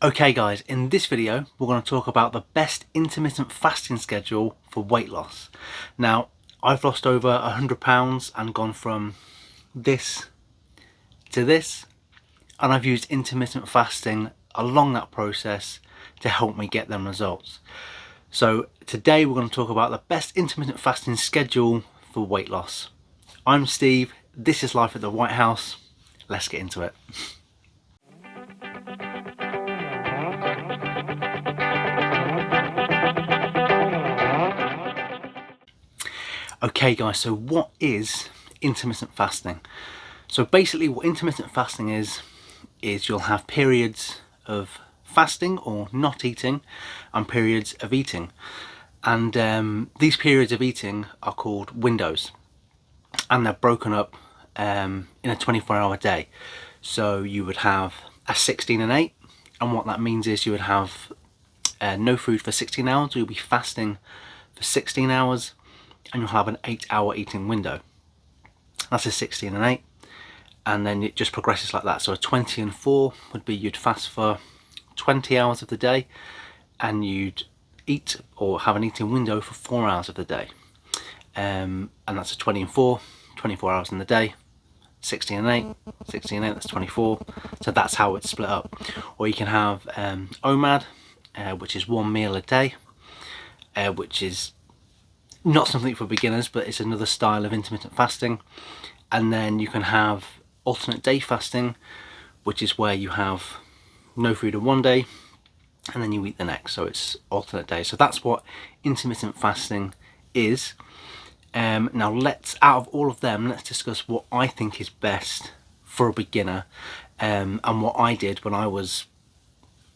Okay guys, in this video we're going to talk about the best intermittent fasting schedule for weight loss. Now, I've lost over 100 pounds and gone from this to this, and I've used intermittent fasting along that process to help me get them results. So today we're going to talk about the best intermittent fasting schedule for weight loss. I'm Steve, this is Life at the White House. Let's get into it. Okay guys, so what is intermittent fasting? So basically what intermittent fasting is you'll have periods of fasting or not eating and periods of eating. And these periods of eating are called windows, and they're broken up in a 24-hour day. So you would have a 16 and 8, and what that means is you would have no food for 16 hours, you'll be fasting for 16 hours, and you'll have an 8-hour eating window. That's a 16 and 8, and then it just progresses like that. So a 20 and 4 would be you'd fast for 20 hours of the day, and you'd eat or have an eating window for 4 hours of the day. And that's a 20 and 4, 24 hours in the day. 16 and 8, 16 and 8, that's 24. So that's how it's split up. Or you can have OMAD, which is 1 meal a day, which is not something for beginners, but it's another style of intermittent fasting. And then you can have alternate day fasting, which is where you have no food on one day and then you eat the next, so it's alternate days. So that's what intermittent fasting is. Now out of all of them, let's discuss what I think is best for a beginner, and what I did when I was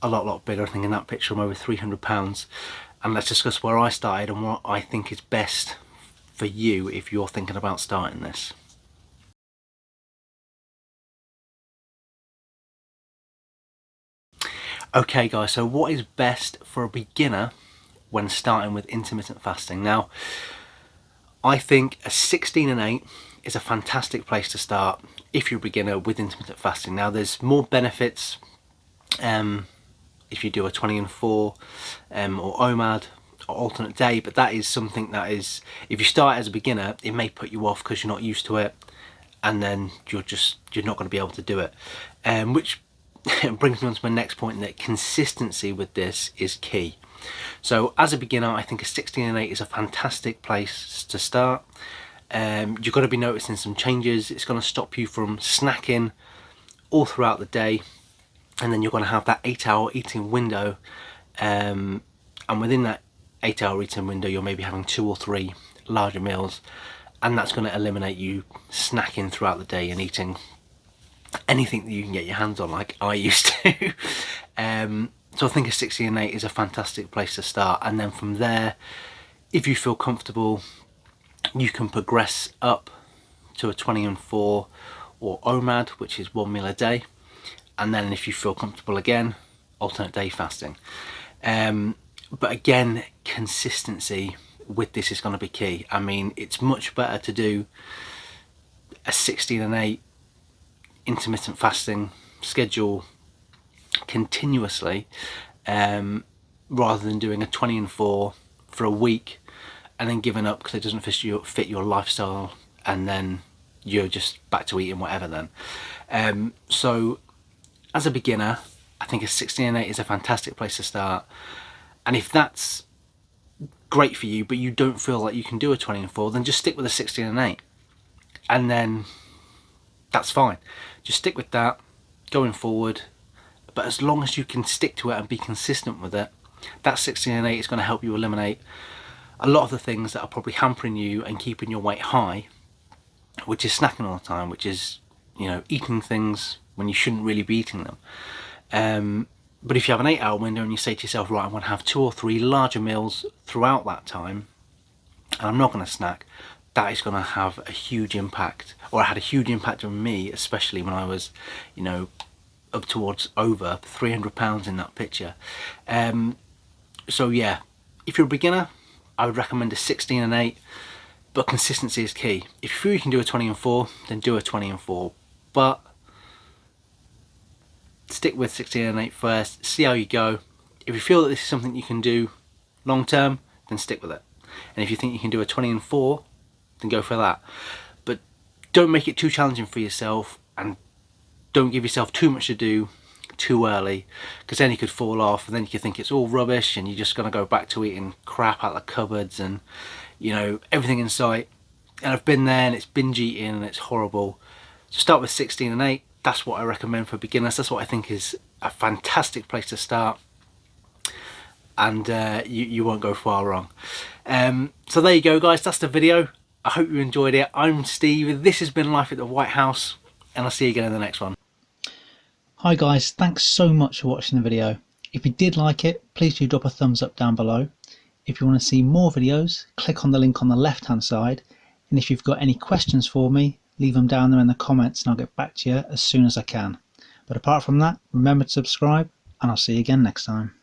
a lot bigger. I think in that picture I'm over 300 pounds. And let's discuss where I started and what I think is best for you if you're thinking about starting this. Okay guys, so what is best for a beginner when starting with intermittent fasting? Now, I think a 16 and 8 is a fantastic place to start if you're a beginner with intermittent fasting. Now, there's more benefits if you do a 20 and 4 or OMAD or alternate day, but that is something that is, if you start as a beginner, it may put you off because you're not used to it, and then you're not going to be able to do it. Which brings me on to my next point, that consistency with this is key. So as a beginner, I think a 16 and 8 is a fantastic place to start. You've got to be noticing some changes. It's going to stop you from snacking all throughout the day, and then you're going to have that 8-hour eating window, and within that 8-hour eating window you're maybe having 2 or 3 larger meals, and that's going to eliminate you snacking throughout the day and eating anything that you can get your hands on, like I used to. So I think a 16 and 8 is a fantastic place to start, and then from there, if you feel comfortable, you can progress up to a 20 and 4 or OMAD, which is 1 meal a day. And then if you feel comfortable again, alternate day fasting. But again, consistency with this is going to be key. I mean, it's much better to do a 16 and 8 intermittent fasting schedule continuously, rather than doing a 20 and 4 for a week and then giving up because it doesn't fit your lifestyle, and then you're just back to eating whatever then. So as a beginner, I think a 16 and 8 is a fantastic place to start. And if that's great for you, but you don't feel like you can do a 20 and 4, then just stick with a 16 and 8. And then that's fine. Just stick with that going forward. But as long as you can stick to it and be consistent with it, that 16 and 8 is going to help you eliminate a lot of the things that are probably hampering you and keeping your weight high, which is snacking all the time, which is, you know, eating things when you shouldn't really be eating them. But if you have an 8-hour window and you say to yourself, right, I'm going to have 2 or 3 larger meals throughout that time, and I'm not going to snack, that is going to have a huge impact, or it had a huge impact on me, especially when I was, you know, up towards over 300 pounds in that picture. So yeah, if you're a beginner, I would recommend a 16 and 8, but consistency is key. If you can do a 20 and 4, then do a 20 and 4. But stick with 16 and 8 first, see how you go. If you feel that this is something you can do long term, then stick with it. And if you think you can do a 20 and 4, then go for that. But don't make it too challenging for yourself, and don't give yourself too much to do too early, because then you could fall off and then you could think it's all rubbish and you're just going to go back to eating crap out of the cupboards and, you know, everything in sight. And I've been there, and it's binge eating and it's horrible. So start with 16 and 8. That's what I recommend for beginners. That's what I think is a fantastic place to start, and you won't go far wrong. So there you go, guys. That's the video. I hope you enjoyed it. I'm Steve. This has been Life at the White House, and I'll see you again in the next one. Hi guys, thanks so much for watching the video. If you did like it, please do drop a thumbs up down below. If you want to see more videos, click on the link on the left hand side, and if you've got any questions for me, leave them down there in the comments and I'll get back to you as soon as I can. But apart from that, remember to subscribe, and I'll see you again next time.